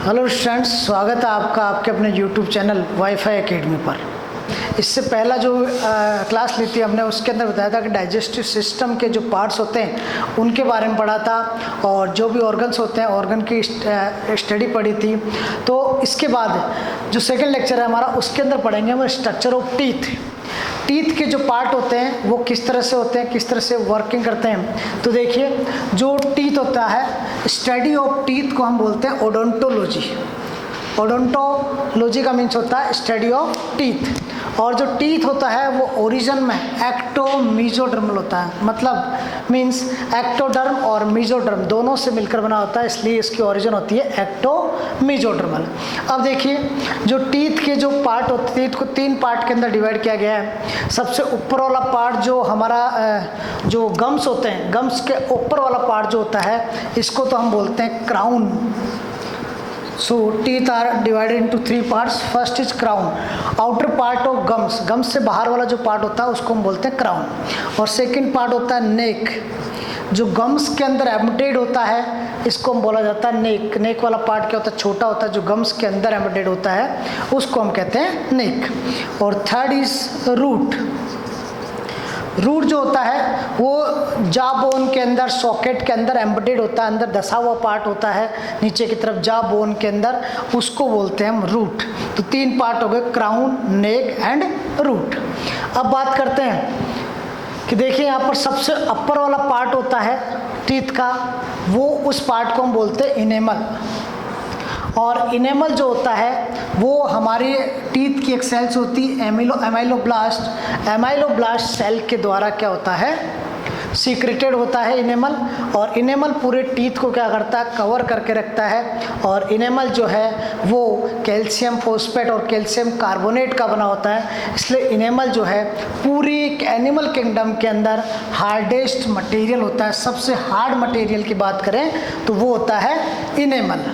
Hello students, स्वागत है आपका आपके अपने यूट्यूब चैनल वाईफाई एकेडमी पर। इससे पहला जो क्लास ली थी हमने, उसके अंदर बताया था कि डाइजेस्टिव सिस्टम के जो पार्ट्स होते हैं उनके बारे में पढ़ा था, और जो भी ऑर्गन्स होते हैं ऑर्गन की स्टडी पढ़ी थी। तो इसके बाद जो सेकंड लेक्चर है हमारा, उसके अंदर पढ़ेंगे हम स्ट्रक्चर ऑफ टीथ। टीथ के जो पार्ट होते हैं वो किस तरह से होते हैं, किस तरह से वर्किंग करते हैं। तो देखिए, जो टीथ होता है, स्टडी ऑफ टीथ को हम बोलते हैं ओडोंटोलॉजी। ओडोंटोलॉजी का मीन्स होता है स्टडी ऑफ टीथ। और जो टीथ होता है वो ओरिजिन में एक्टोमीजोडर्मल होता है, मतलब मीन्स एक्टोडर्म और मीजोडर्म दोनों से मिलकर बना होता है, इसलिए इसकी ओरिजिन होती है एक्टोमीजोडर्मल। अब देखिए, जो टीथ के जो पार्ट होते हैं, टीथ को 3 पार्ट के अंदर डिवाइड किया गया है। सबसे ऊपर वाला पार्ट जो हमारा जो गम्स होते हैं, गम्स के ऊपर वाला पार्ट जो होता है, इसको तो हम बोलते हैं crown. So teeth are divided into 3 parts. First is crown, outer part of gums. Gums से बाहर वाला जो पार्ट होता है उसको हम बोलते हैं क्राउन। और सेकंड पार्ट होता है नेक, जो गम्स के अंदर एम्बेडेड होता है, इसको हम बोला जाता है नेक। नेक वाला पार्ट क्या होता है, छोटा होता है, जो गम्स के अंदर एम्बेडेड होता है उसको हम कहते हैं नेक। और थर्ड इज रूट। रूट जो होता है वो जा बोन के अंदर, सॉकेट के अंदर एम्बेडेड होता है, अंदर धसा हुआ पार्ट होता है नीचे की तरफ जा बोन के अंदर, उसको बोलते हैं हम रूट। तो 3 पार्ट हो गए, क्राउन, नेक एंड रूट। अब बात करते हैं कि देखिए, यहाँ पर सबसे अपर वाला पार्ट होता है टीथ का, वो उस पार्ट को हम बोलते हैं इनेमल। और इनेमल जो होता है वो हमारे टीथ की एक सेल्स होती है एमाइलोब्लास्ट। एमाइलोब्लास्ट सेल के द्वारा क्या होता है, सीक्रेटेड होता है इनेमल। और इनेमल पूरे टीथ को क्या करता है, कवर करके रखता है। और इनेमल जो है वो कैल्शियम फॉस्फेट और कैल्शियम कार्बोनेट का बना होता है, इसलिए इनेमल जो है पूरी एनिमल किंगडम के अंदर हार्डेस्ट मटेरियल होता है। सबसे हार्ड मटेरियल की बात करें तो वो होता है इनेमल।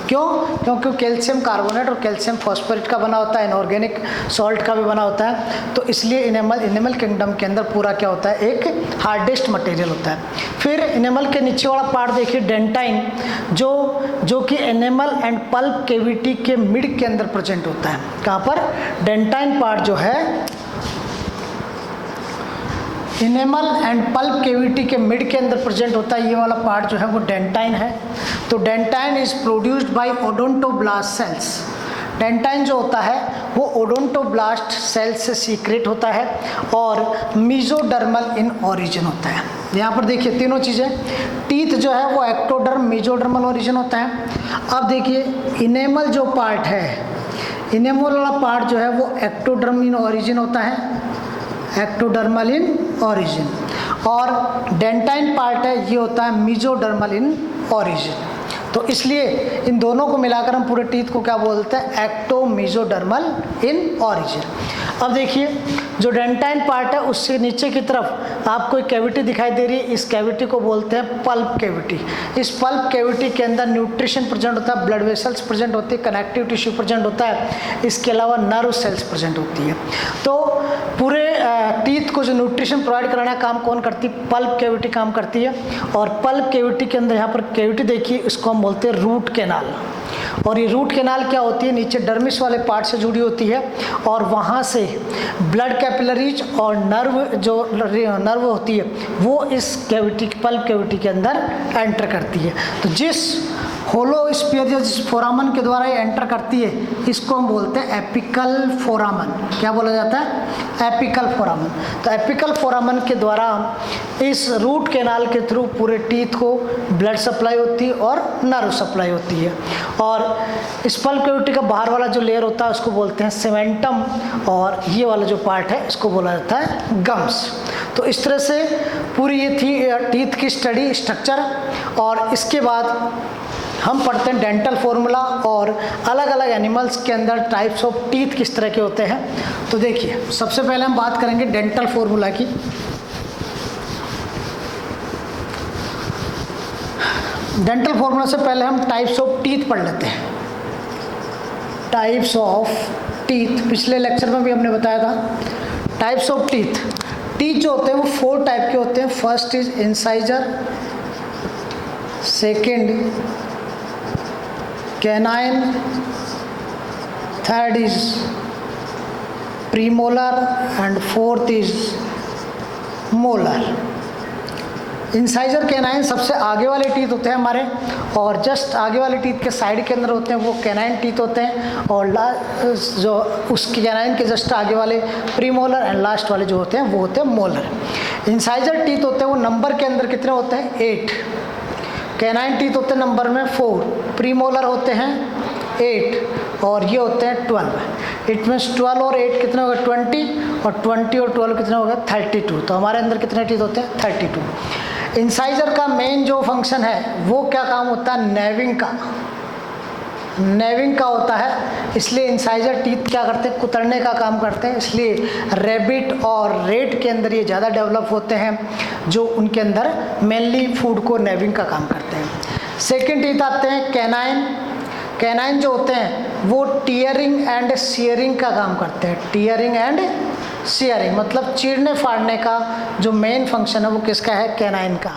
क्यों? क्योंकि कैल्शियम कार्बोनेट और कैल्शियम फॉस्फेट का बना होता है, इनऑर्गेनिक सॉल्ट का भी बना होता है। तो इसलिए इनेमल किंगडम के अंदर पूरा क्या होता है, एक हार्डेस्ट मटेरियल होता है। फिर इनेमल के नीचे वाला पार्ट देखिए, डेंटाइन, जो कि एनिमल एंड पल्प केविटी के मिड के अंदर प्रेजेंट होता है। कहाँ पर? डेंटाइन पार्ट जो है इनेमल एंड पल्प केविटी के मिड के अंदर प्रेजेंट होता है। ये वाला पार्ट जो है वो डेंटाइन है। तो dentine is produced by odontoblast cells. Dentine जो होता है वो ओडोंटोब्लास्ट सेल से सीक्रेट होता है और मीजोडर्मल इन ओरिजिन होता है। यहाँ पर देखिए तीनों चीज़ें, टीथ जो है वो एक्टोडर्म मीजोडर्मल ओरिजिन होता है। अब देखिए, इनेमल जो पार्ट है, इनेमल वाला पार्ट जो है वो एक्टोडर्म इन ओरिजिन होता है, एक्टोडर्मल इन ओरिजिन। और डेंटाइन पार्ट है, ये होता है मीजोडर्मल इन ओरिजिन। तो इसलिए इन दोनों को मिलाकर हम पूरे टीथ को क्या बोलते हैं, एक्टोमीजोडर्मल इन ओरिजिन। अब देखिए, जो डेंटाइन पार्ट है उससे नीचे की तरफ आपको एक कैविटी दिखाई दे रही है, इस कैविटी को बोलते हैं पल्प कैविटी। इस पल्प कैविटी के अंदर न्यूट्रिशन प्रेजेंट होता है, ब्लड वेसल्स प्रेजेंट होती है, कनेक्टिव टिश्यू प्रेजेंट होता है, इसके अलावा नर्व सेल्स प्रेजेंट होती है। तो पूरे टीथ को जो न्यूट्रिशन प्रोवाइड कराना काम कौन करती है, पल्प कैविटी काम करती है। और पल्प कैविटी के अंदर यहाँ पर कैविटी देखिए, इसको हम बोलते हैं रूट कैनाल। और ये रूट कैनाल क्या होती है, नीचे डर्मिस वाले पार्ट से जुड़ी होती है, और वहाँ से ब्लड कैपिलरीज और नर्व होती है वो इस कैविटी, पल्प कैविटी के अंदर एंटर करती है। तो जिस होलो स्फीयर या जिस फोरामन के द्वारा ये एंटर करती है, इसको हम बोलते हैं एपिकल फोरामन। क्या बोला जाता है? एपिकल फोरामन। तो एपिकल फोरामन के द्वारा इस रूट कैनाल के थ्रू पूरे टीथ को ब्लड सप्लाई होती है और नर्व सप्लाई होती है। और इस पल्प कैविटी का बाहर वाला जो लेयर होता है उसको बोलते हैं सेमेंटम, और ये वाला जो पार्ट है इसको बोला जाता है गम्स। तो इस तरह से पूरी ये थी टीथ की स्टडी स्ट्रक्चर। और इसके बाद हम पढ़ते हैं डेंटल फॉर्मूला और अलग अलग एनिमल्स के अंदर टाइप्स ऑफ टीथ किस तरह के होते हैं। तो देखिए, सबसे पहले हम बात करेंगे डेंटल फॉर्मूला की। डेंटल फॉर्मूला से पहले हम टाइप्स ऑफ टीथ पढ़ लेते हैं। टाइप्स ऑफ टीथ पिछले लेक्चर में भी हमने बताया था। टाइप्स ऑफ टीथ, टीथ जो होते हैं वो 4 टाइप के होते हैं। First is incisor, second canine, third is premolar and fourth is molar. Incisor canine सबसे आगे वाले टीथ होते हैं हमारे, और जस्ट आगे वाले टीथ के साइड के अंदर होते हैं वो कैनाइन टीथ होते हैं, और जो उसके कैनाइन के जस्ट आगे वाले प्रीमोलर एंड लास्ट वाले जो होते हैं वो होते हैं मोलर। इंसाइजर टीथ होते हैं वो नंबर के अंदर कितने होते हैं 8, कैनाइन टीथ होते हैं नंबर में 4, प्रीमोलर होते हैं 8 और ये होते हैं 12। इट मीन्स 12 और 8 कितने हो गए 20, और 20 और 12 कितने हो गए 32। तो हमारे अंदर कितने टीथ होते हैं 32। इंसाइजर का मेन जो फंक्शन है वो क्या काम होता है, नेविंग का होता है, इसलिए इंसाइजर टीथ क्या करते हैं, कुतरने का काम करते हैं, इसलिए रैबिट और रेट के अंदर ये ज़्यादा डेवलप होते हैं, जो उनके अंदर मेनली फूड को नेविंग का काम करते हैं। सेकेंड टीथ आते हैं कैनाइन। कैनाइन जो होते हैं वो टीयरिंग एंड शेयरिंग का काम करते हैं। टीयरिंग एंड शेयरिंग मतलब चीरने फाड़ने का जो मेन फंक्शन है वो किसका है, कैनाइन का।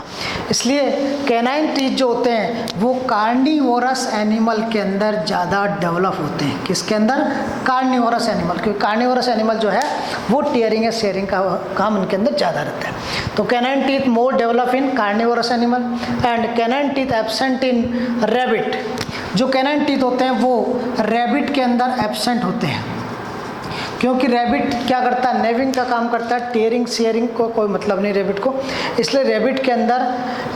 इसलिए कैनाइन टीथ जो होते हैं वो कार्निवोरस एनिमल के अंदर ज़्यादा डेवलप होते हैं। किसके अंदर, कार्निवोरस एनिमल, क्योंकि कार्निवोरस एनिमल जो है वो टीयरिंग या शेयरिंग का काम उनके अंदर ज़्यादा रहता है। तो canine teeth more develop in carnivorous animal and canine teeth absent in rabbit. जो कैनाइन टीथ होते हैं वो रैबिट के अंदर एब्सेंट होते हैं, क्योंकि रैबिट क्या करता है, नेविंग का काम करता है, टीयरिंग शेयरिंग को कोई मतलब नहीं रैबिट को, इसलिए रैबिट के अंदर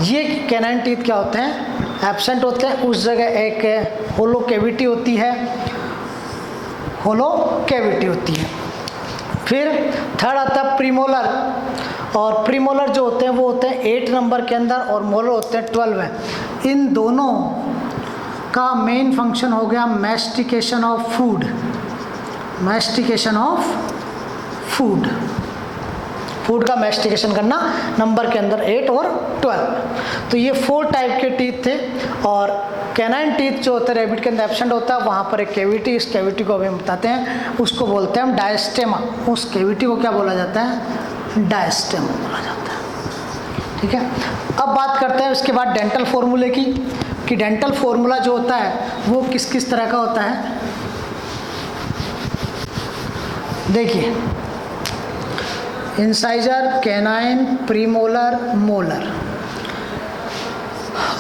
ये कैनाइन टीथ क्या होते हैं, एब्सेंट होते हैं। उस जगह एक होलो कैविटी होती है, होलो कैविटी होती है। फिर थर्ड आता है प्रीमोलर, और प्रीमोलर जो होते हैं वो होते हैं 8 नंबर के अंदर, और मोलर होते हैं 12 है। इन दोनों का मेन फंक्शन हो गया mastication of food, mastication of food, food का मैस्टिकेशन करना नंबर के अंदर 8 और 12। तो ये 4 टाइप के टीथ थे। और कैनाइन टीथ जो होते हैं रैबिट के अंदर एब्सेंट होता है, वहाँ पर एक कैविटी, इस कैविटी को अभी हम बताते हैं, उसको बोलते हैं हम डायस्टेमा। उस कैविटी को क्या बोला जाता है, डायस्टेमा बोला जाता है। ठीक है, अब बात करते हैं उसके बाद डेंटल फॉर्मूले की, कि डेंटल फॉर्मूला जो होता है वो किस किस तरह का होता है। देखिए, इंसाइजर, कैनाइन, प्रीमोलर, मोलर।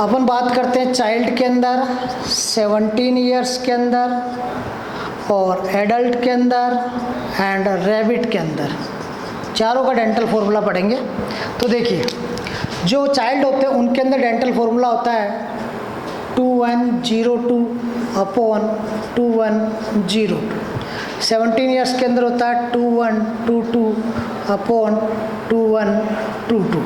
अपन बात करते हैं चाइल्ड के अंदर, 17 ईयर्स के अंदर, और एडल्ट के अंदर एंड रैबिट के अंदर, चारों का डेंटल फॉर्मूला पढ़ेंगे। तो देखिए, जो चाइल्ड होते हैं उनके अंदर डेंटल फॉर्मूला होता है 2102 अपॉन 2102। 17 ईयर्स के अंदर होता है 2122 अपॉन 2122।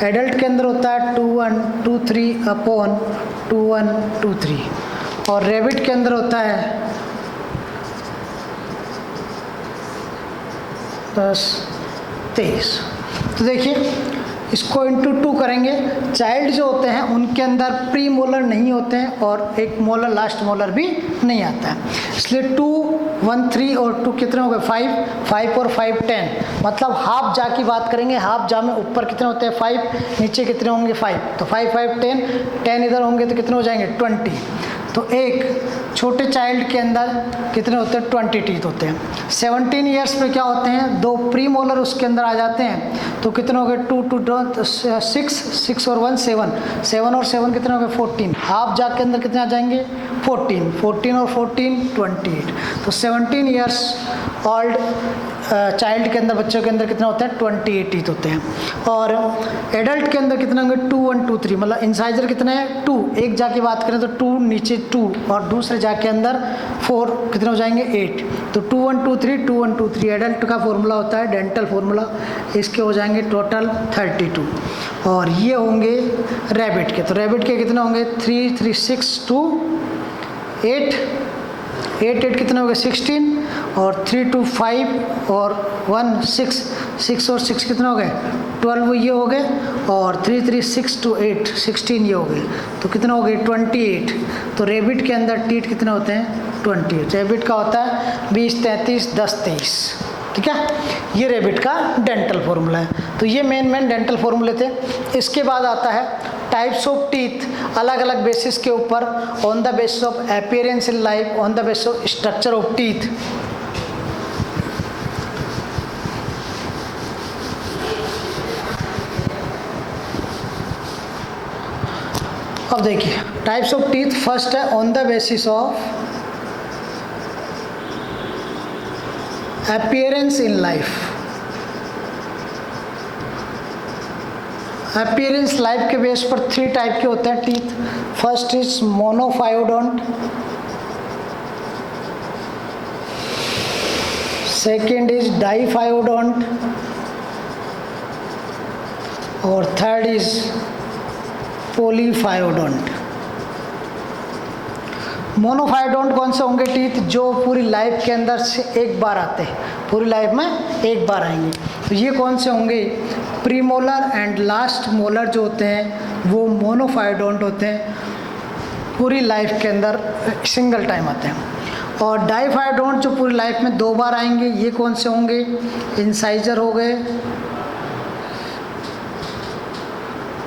एडल्ट के अंदर होता है 2123 अपॉन 2123। और रैबिट के अंदर होता है 1023। तो देखिए, इसको इंटू 2 करेंगे। चाइल्ड जो होते हैं उनके अंदर प्री मोलर नहीं होते हैं, और एक मोलर, लास्ट मोलर भी नहीं आता है, इसलिए 2, 1, 3 और 2 कितने हो गए 5, 5 और 5 10। मतलब हाफ जा की बात करेंगे, हाफ जा में ऊपर कितने होते हैं 5, नीचे कितने होंगे 5, तो 5 5 10, 10 इधर होंगे तो कितने हो जाएंगे 20। तो एक छोटे चाइल्ड के अंदर कितने होते हैं 20 टीथ होते हैं। 17 ईयर्स पे क्या होते हैं, 2 प्री मोलर उसके अंदर आ जाते हैं, तो कितने हो गए 2 2 6, 6 और 1 7, 7 और 7 कितने हो गए 14। हाफ जाग के अंदर कितने आ जाएंगे 14, 14 और 14 28। तो 17 ईयर्स ओल्ड चाइल्ड के अंदर, बच्चों के अंदर कितना होता है 28 टीथ होते हैं। और एडल्ट के अंदर कितने होंगे 2 1 2 3, मतलब इंसाइजर कितने हैं 2, एक जा की बात करें तो 2, नीचे 2, और दूसरे जा के अंदर 4, कितने हो जाएंगे 8। तो 2 1 2 3, 2 1 2 3 एडल्ट का फॉर्मूला होता है, डेंटल फॉर्मूला। इसके हो जाएंगे टोटल 32। और ये होंगे रैबिट के, तो रैबिट के कितने होंगे 3 3 6 2 8, 8 8 कितने हो गए 16, और 3 2 5 और 1 6, 6 और 6 कितने हो गए 12 ये हो गए, और 3 3 6 2 8 16 ये हो गए, तो कितने हो गए 28। तो रैबिट के अंदर टीथ कितने होते हैं 28। रैबिट का होता है 20 33 10 23। ठीक है, ये रैबिट का डेंटल फॉर्मूला है। तो ये मेन डेंटल फॉर्मूले थे। इसके बाद आता है टाइप्स ऑफ टीथ अलग अलग बेसिस के ऊपर, on the basis of appearance in life, on the basis of structure of teeth. अब देखिए टाइप्स ऑफ टीथ, फर्स्ट है on the basis of appearance in life. Appearance life के base पर 3 type के होते हैं teeth. First is मोनोफायोडोंट, second is diphyodont और third is पॉलीफायोडोंट। मोनोफायोडोंट कौन से होंगे टीथ? जो पूरी लाइफ के अंदर से एक बार आते हैं, पूरी लाइफ में एक बार आएंगे। तो ये कौन से होंगे? प्रीमोलर एंड लास्ट मोलर जो होते हैं वो मोनोफायोडोंट होते हैं, पूरी लाइफ के अंदर सिंगल टाइम आते हैं। और डाइफायोडोंट जो पूरी लाइफ में 2 बार आएंगे, ये कौन से होंगे? इंसाइजर हो गए,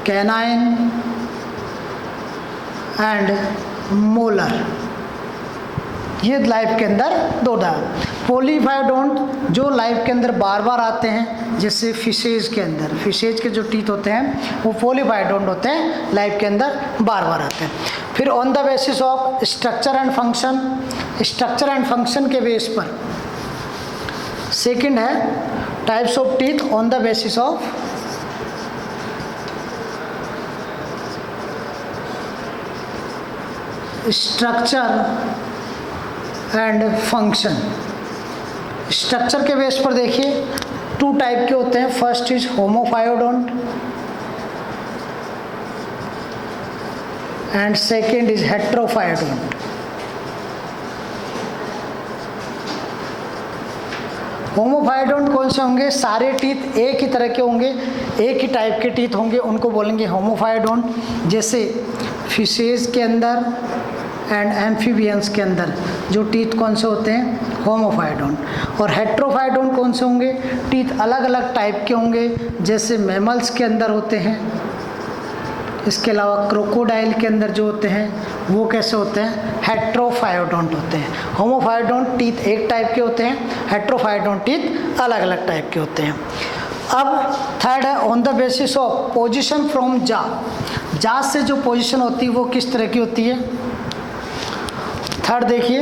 कैनाइन एंड मोलर, ये लाइफ के अंदर 2 बार। पॉलीफायोडोंट जो लाइफ के अंदर बार बार आते हैं, जैसे फिशेज के अंदर, फिशेज के जो टीथ होते हैं वो पॉलीफायोडोंट होते हैं, लाइफ के अंदर बार बार आते हैं। फिर on the basis of structure and function, structure and function के बेस पर सेकंड है types of teeth on the basis of structure and function. Structure के बेस पर देखिए 2 टाइप के होते हैं। First is homophyodont and second is heterophyodont. Homophyodont कौन से होंगे? सारे टीथ एक ही तरह के होंगे, एक ही टाइप के टीथ होंगे, उनको बोलेंगे होमोफायोडोंट। जैसे फिशेज के अंदर एंड एम्फीबियंस के अंदर जो टीथ कौन से होते हैं? होमोफायोडोंट। और हेट्रोफायोडोंट कौन से होंगे? टीथ अलग अलग टाइप के होंगे, जैसे मैमल्स के अंदर होते हैं, इसके अलावा क्रोकोडाइल के अंदर जो होते हैं वो कैसे होते हैं? हेट्रोफायोडोंट होते हैं। होमोफायोडोंट टीथ एक टाइप के होते हैं, हेट्रोफायोडोंट टीथ अलग अलग टाइप के होते हैं। अब थर्ड है on the basis of position from जा। जा से जो पोजीशन होती है वो किस तरह की होती है? थर्ड देखिए,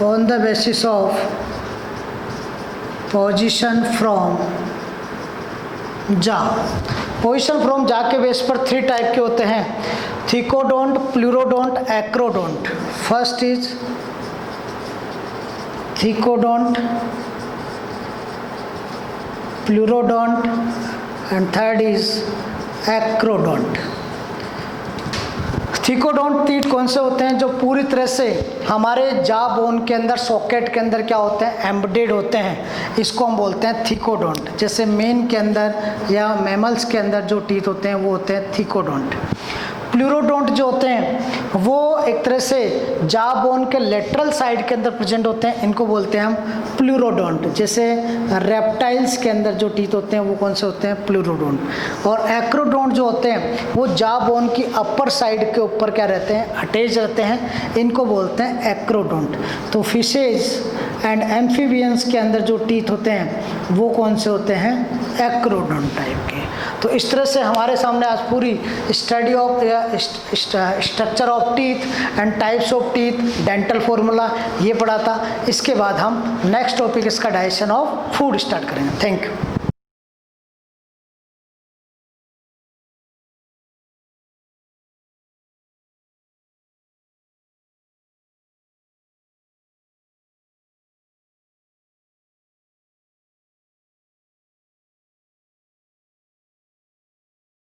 on the basis of position from jaw. Position from jaw के बेस पर 3 टाइप के होते हैं, thecodont, pleurodont, acrodont. First is thecodont, pleurodont and third is acrodont. Thecodont teeth कौन से होते हैं? जो पूरी तरह से हमारे जा बोन के अंदर, सॉकेट के अंदर क्या होते हैं? एम्बेडेड होते हैं, इसको हम बोलते हैं थिकोडोंट। जैसे मेन के अंदर या मैमल्स के अंदर जो टीथ होते हैं वो होते हैं थिकोडोंट। प्लूरोडोंट जो होते हैं वो एक तरह से जा बोन के लेटरल साइड के अंदर प्रेजेंट होते हैं, इनको बोलते हैं हम प्लूरोडोंट। जैसे रेप्टाइल्स के अंदर जो टीथ होते हैं वो कौन से होते हैं? प्लूरोडोंट। और एक्रोडोंट जो होते हैं वो जा बोन की अपर साइड के ऊपर क्या रहते हैं? अटैच रहते हैं, इनको बोलते हैं एक्रोडोंट। तो फिशेज एंड एम्फीबियंस के अंदर जो टीथ होते हैं वो कौन से होते हैं? एक्रोडोंट टाइप के। तो इस तरह से हमारे सामने आज पूरी study of structure of teeth and types of teeth, dental formula ये पढ़ा था। इसके बाद हम नेक्स्ट टॉपिक इसका डाइजेशन ऑफ फूड स्टार्ट करेंगे। Thank you.